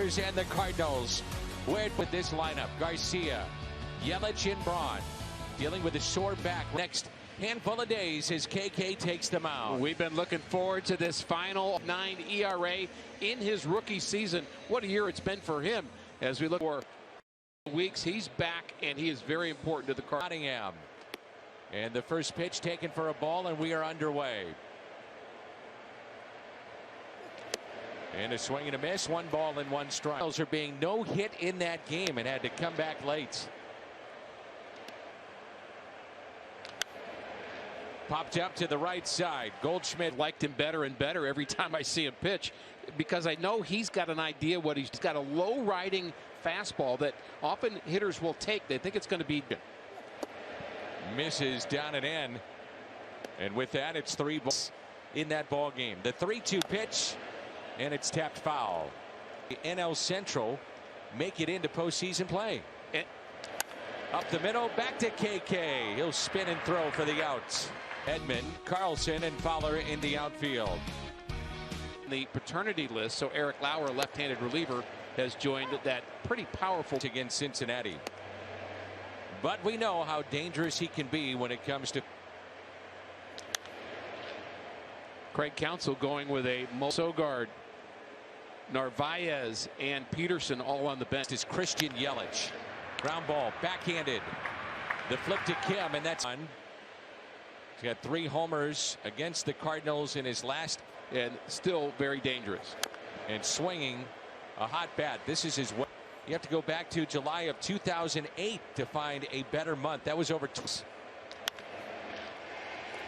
Rangers and the Cardinals. With this lineup, Garcia, Yelich, and Braun dealing with a sore back. Next handful of days as KK takes them out. We've been looking forward to this final 9 ERA in his rookie season. What a year it's been for him. As we look for weeks, he's back, and he is very important to the Cardinals. Nottingham. And the first pitch taken for a ball, and we are underway. And a swing and a miss, 1 ball and 1 strike. Are being no hit in that game and had to come back late. Popped up to the right side. Goldschmidt liked him better and better every time I see him pitch, because I know he's got an idea what he's got. A low riding fastball that often hitters will take. They think it's going to be. Misses down and in. And with that, it's 3 balls in that ball game. The 3-2 pitch. And it's tapped foul. The NL Central make it into postseason play. And up the middle, back to KK. He'll spin and throw for the outs. Edmund, Carlson, and Fowler in the outfield. The paternity list, so Eric Lauer, left-handed reliever, has joined that pretty powerful against Cincinnati. But we know how dangerous he can be when it comes to. Craig Counsell going with a Sogard, Narvaez, and Peterson all on the bench. Is Christian Yelich. Ground ball, backhanded. The flip to Kim, and that's on. He's got 3 homers against the Cardinals in his last. And still very dangerous. And swinging a hot bat. This is his way. You have to go back to July of 2008 to find a better month. That was over.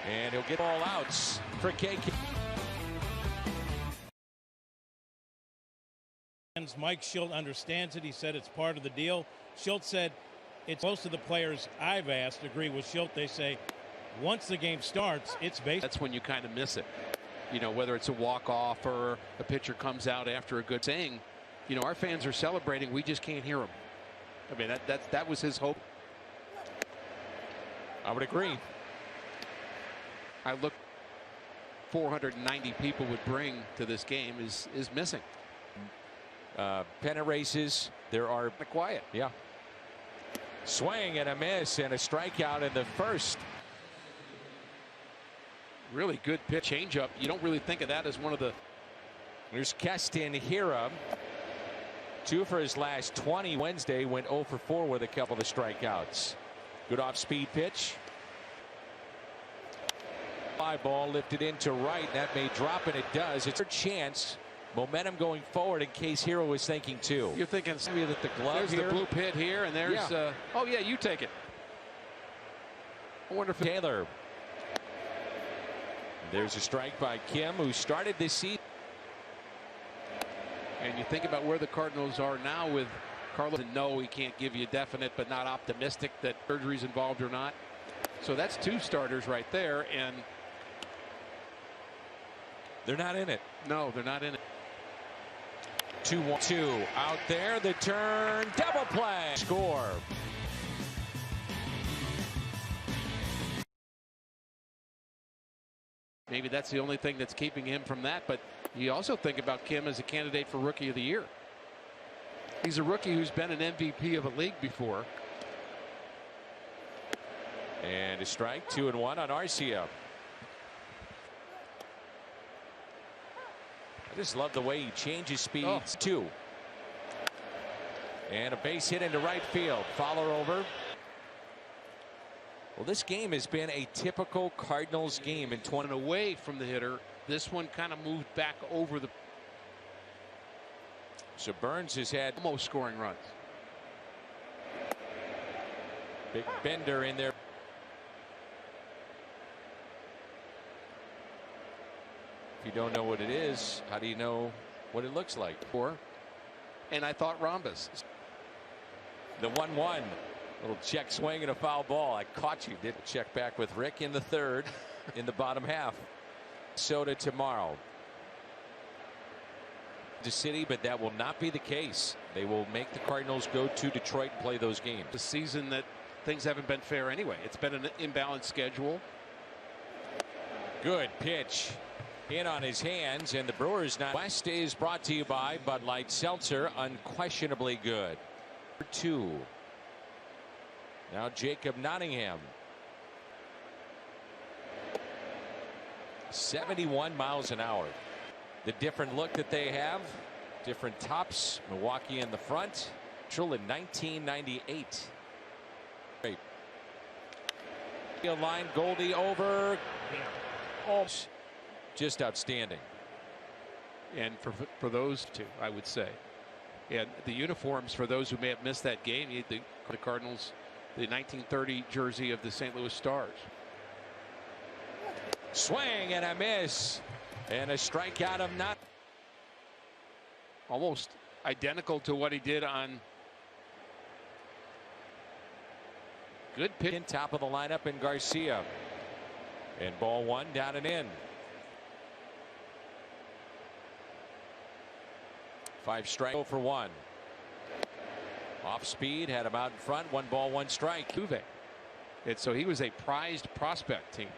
And he'll get all outs for KK. Mike Shildt understands it. He said it's part of the deal. Shildt said it's most of the players I've asked agree with Shildt. They say once the game starts, it's based. That's when you kind of miss it. You know, whether it's a walk-off or a pitcher comes out after a good saying, you know, our fans are celebrating. We just can't hear them. I mean, that was his hope. I would agree. I look 490 people would bring to this game is missing. Pennant races, there are quiet. Yeah. Swing and a miss and a strikeout in the first. Really good pitch, changeup. You don't really think of that as one of the. There's Keston Hiura. 2 for his last 20. Wednesday went 0 for 4 with a couple of strikeouts. Good off-speed pitch. Fly ball lifted into right. That may drop, and it does. It's a chance. Momentum going forward in case Hero was thinking too. You're thinking maybe that the glove there's here. The blue pit here, and there's oh yeah, you take it. I wonder if Taylor. There's a strike by Kim, who started this season. And you think about where the Cardinals are now with Carlos. No, he can't give you definite, but not optimistic that surgery's involved or not. So that's 2 starters right there, and they're not in it. No, they're not in it. 2-1-2 out there. The turn, double play, score. Maybe that's the only thing that's keeping him from that. But you also think about Kim as a candidate for Rookie of the Year. He's a rookie who's been an MVP of a league before. And a strike, 2-1 on Arcia. I just love the way he changes speeds too. And a base hit into right field. Fowler over. Well, this game has been a typical Cardinals game in 20 away from the hitter. This one kind of moved back over the. So Burns has had almost scoring runs. Big bender in there. If you don't know what it is, how do you know what it looks like? And I thought rhombus. The 1-1. Little check swing and a foul ball. I caught you. Did check back with Rick in the 3rd in the bottom half. Soda tomorrow. The city, but that will not be the case. They will make the Cardinals go to Detroit and play those games. The season that things haven't been fair anyway. It's been an imbalanced schedule. Good pitch. in on his hands, and the Brewers now. West is brought to you by Bud Light Seltzer, unquestionably good. 2. Now Jacob Nottingham. 71 miles an hour. The different look that they have, different tops. Milwaukee in the front. Trill in 1998. Great. Line Goldie over. Oh, just outstanding. And for those two, I would say. And the uniforms, for those who may have missed that game, the Cardinals, the 1930 jersey of the St. Louis Stars. Swing and a miss. And a strikeout of not. Almost identical to what he did on. Good pitch. In top of the lineup in Garcia. And ball 1 down and in. 5 strike 0 for 1. Off speed, had him out in front. 1 ball 1 strike. Uve. And so he was a prized prospect team.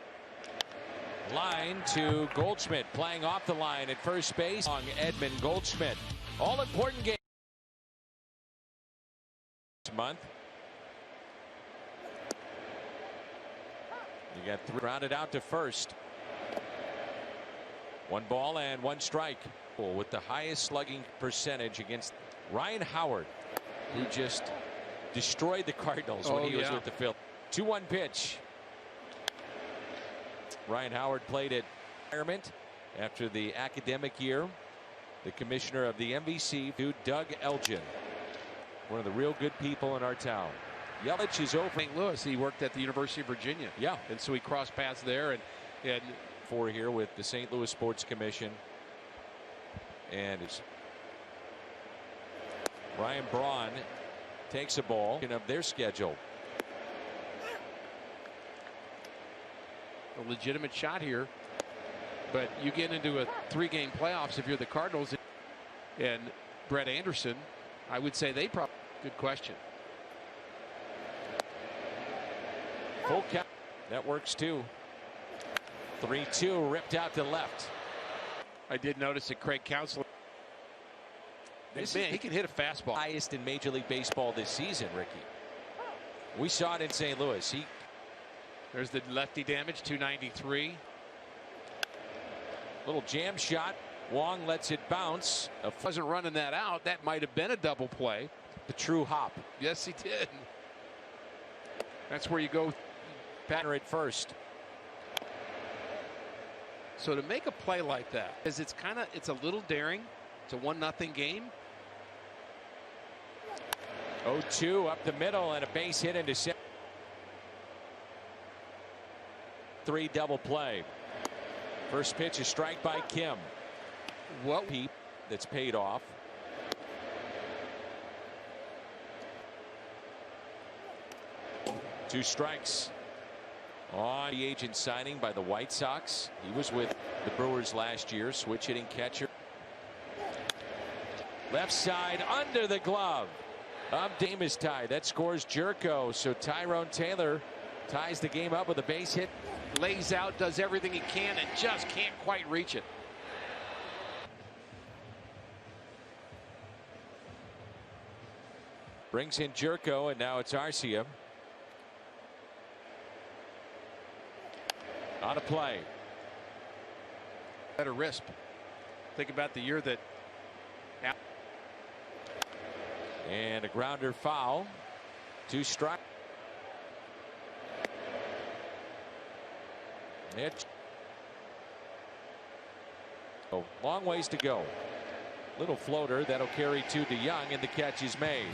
Line to Goldschmidt, playing off the line at first base. Edmund Goldschmidt. All important game this month. You got 3 grounded out to first. 1 ball and 1 strike. With the highest slugging percentage against Ryan Howard, who just destroyed the Cardinals when he was with the field. 2-1 pitch. Ryan Howard played at retirement after the academic year. The commissioner of the MVC, Doug Elgin, one of the real good people in our town. Yelich is over. St. Louis. He worked at the University of Virginia. Yeah, and so he crossed paths there, and for here with the St. Louis Sports Commission. And it's Ryan Braun takes a ball of their schedule. A legitimate shot here, but you get into a 3-game playoffs if you're the Cardinals. And Brett Anderson, I would say they probably. Good question. Full count. That works too. 3-2 ripped out to left. I did notice that Craig Counsell. Man, he can hit a fastball. Highest in Major League Baseball this season, Ricky. We saw it in St. Louis. There's the lefty damage, 293. Little jam shot. Wong lets it bounce. Wasn't running that out. That might have been a double play. The true hop. Yes, he did. That's where you go. Pattern at first. So to make a play like that, is it's a little daring. It's a 1-0 game. 0-2 up the middle and a base hit into center. 3 double play. First pitch, a strike by Kim. What peep that's paid off. Two strikes on the agent signing by the White Sox. He was with the Brewers last year, switch hitting catcher. Left side under the glove of Damas tie. That scores Jerko. So Tyrone Taylor ties the game up with a base hit. Lays out, does everything he can, and just can't quite reach it. Brings in Jerko, and now it's Arcia. On a play. Better risk. Think about the year that. And a grounder foul. 2 strike. Oh, long ways to go. Little floater that'll carry 2 to Young, and the catch is made.